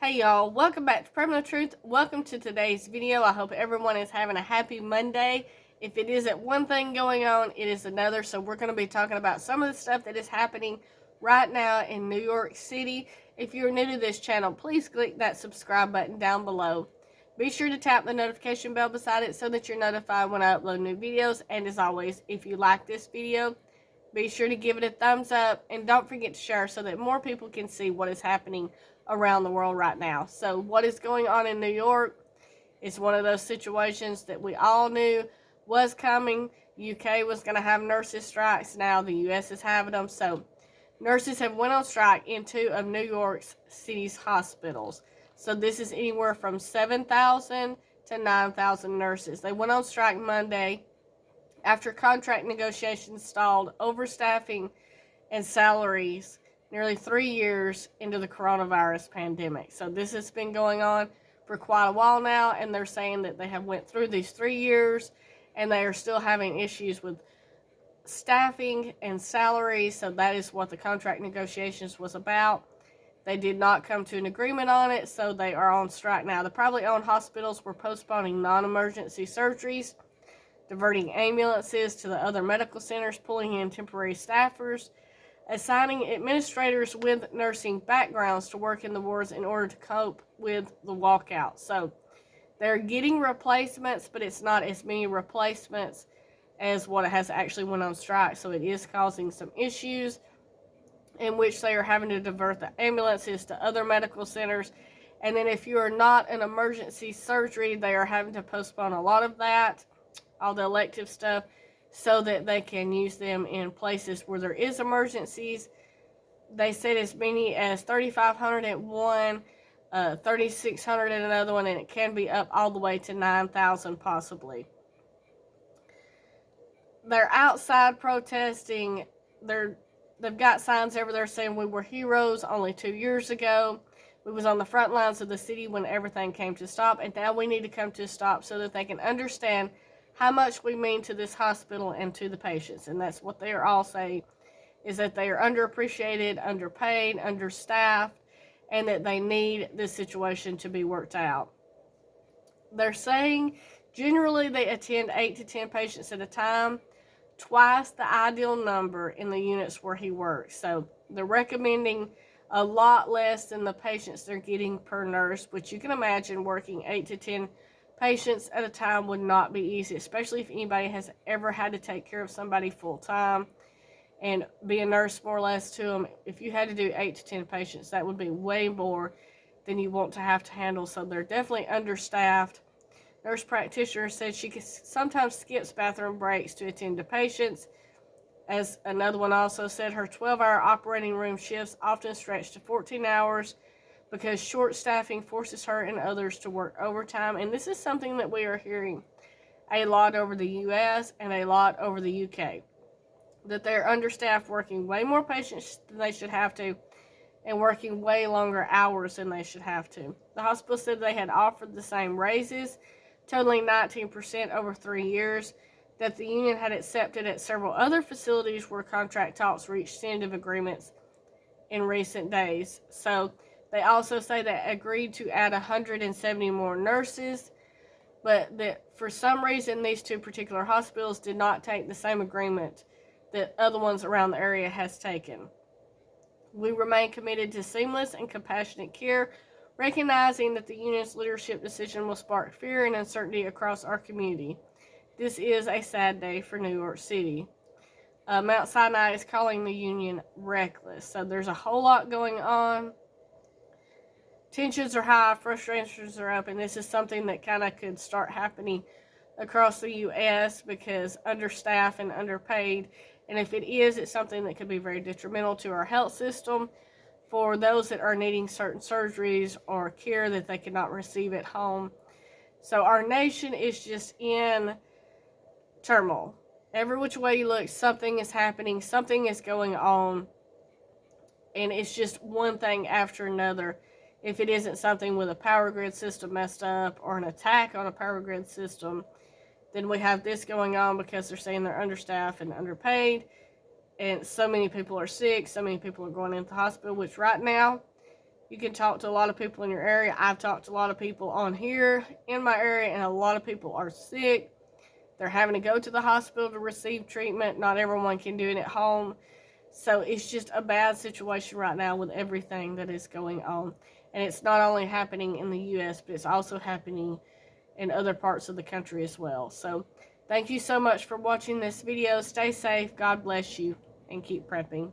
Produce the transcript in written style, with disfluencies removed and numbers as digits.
Hey y'all, welcome back to Preparedness Truth. Welcome to today's video. I hope everyone is having a happy Monday. If it isn't one thing going on, it is another. So we're going to be talking about some of the stuff that is happening right now in New York City. If you're new to this channel, please click that subscribe button down below. Be sure to tap the notification bell beside it so that you're notified when I upload new videos. And as always, if you like this video, be sure to give it a thumbs up and don't forget to share so that more people can see what is happening around the world right now. So what is going on in New York is one of those situations that we all knew was coming. UK was going to have nurses strikes. Now the US is having them. So nurses have went on strike in 2 of New York City's hospitals. So this is anywhere from 7,000 to 9,000 nurses. They went on strike Monday after contract negotiations stalled, overstaffing and salaries nearly 3 years into the coronavirus pandemic. So this has been going on for quite a while now, and they're saying that they have went through these 3 years and they are still having issues with staffing and salaries. So that is what the contract negotiations was about. They did not come to an agreement on it, so they are on strike now. The privately owned hospitals were postponing non-emergency surgeries, diverting ambulances to the other medical centers, pulling in temporary staffers, assigning administrators with nursing backgrounds to work in the wards in order to cope with the walkout. So they're getting replacements, but it's not as many replacements as what has actually went on strike. So it is causing some issues in which they are having to divert the ambulances to other medical centers. And then if you are not an emergency surgery, they are having to postpone a lot of that, all the elective stuff, so that they can use them in places where there is emergencies. They said as many as 3,500 at one, 3,600 at another one, and it can be up all the way to 9,000 possibly. They're outside protesting. They've got signs over there saying we were heroes only 2 years ago. We was on the front lines of the city when everything came to stop, and now we need to come to a stop so that they can understand how much we mean to this hospital and to the patients. And that's what they are all saying, is that they are underappreciated, underpaid, understaffed, and that they need this situation to be worked out. They're saying generally they attend 8 to 10 patients at a time, twice the ideal number in the units where he works. So they're recommending a lot less than the patients they're getting per nurse, which you can imagine working 8 to 10 patients at a time would not be easy, especially if anybody has ever had to take care of somebody full time and be a nurse more or less to them. If you had to do 8 to 10 patients, that would be way more than you want to have to handle. So they're definitely understaffed. Nurse practitioner said she sometimes skips bathroom breaks to attend to patients. As another one also said, her 12-hour operating room shifts often stretch to 14 hours because short staffing forces her and others to work overtime. And this is something that we are hearing a lot over the US and a lot over the UK, that they're understaffed, working way more patients than they should have to and working way longer hours than they should have to. The hospital said they had offered the same raises, totaling 19% over 3 years, that the union had accepted at several other facilities where contract talks reached tentative agreements in recent days. So they also say they agreed to add 170 more nurses, but that for some reason these 2 particular hospitals did not take the same agreement that other ones around the area has taken. We remain committed to seamless and compassionate care, recognizing that the union's leadership decision will spark fear and uncertainty across our community. This is a sad day for New York City. Mount Sinai is calling the union reckless. So there's a whole lot going on. Tensions are high, frustrations are up, and this is something that kind of could start happening across the U.S. because understaffed and underpaid. And if it is, it's something that could be very detrimental to our health system for those that are needing certain surgeries or care that they cannot receive at home. So our nation is just in turmoil. Every which way you look, something is happening, something is going on, and it's just one thing after another. If it isn't something with a power grid system messed up or an attack on a power grid system, then we have this going on because they're saying they're understaffed and underpaid, and so many people are sick, so many people are going into the hospital, which right now You can talk to a lot of people in your area. I've talked to a lot of people on here in my area, and a lot of people are sick. They're having to go to the hospital to receive treatment. Not everyone can do it at home. So it's just a bad situation right now with everything that is going on. And it's not only happening in the U.S., but it's also happening in other parts of the country as well. So thank you so much for watching this video. Stay safe. God bless you. And keep prepping.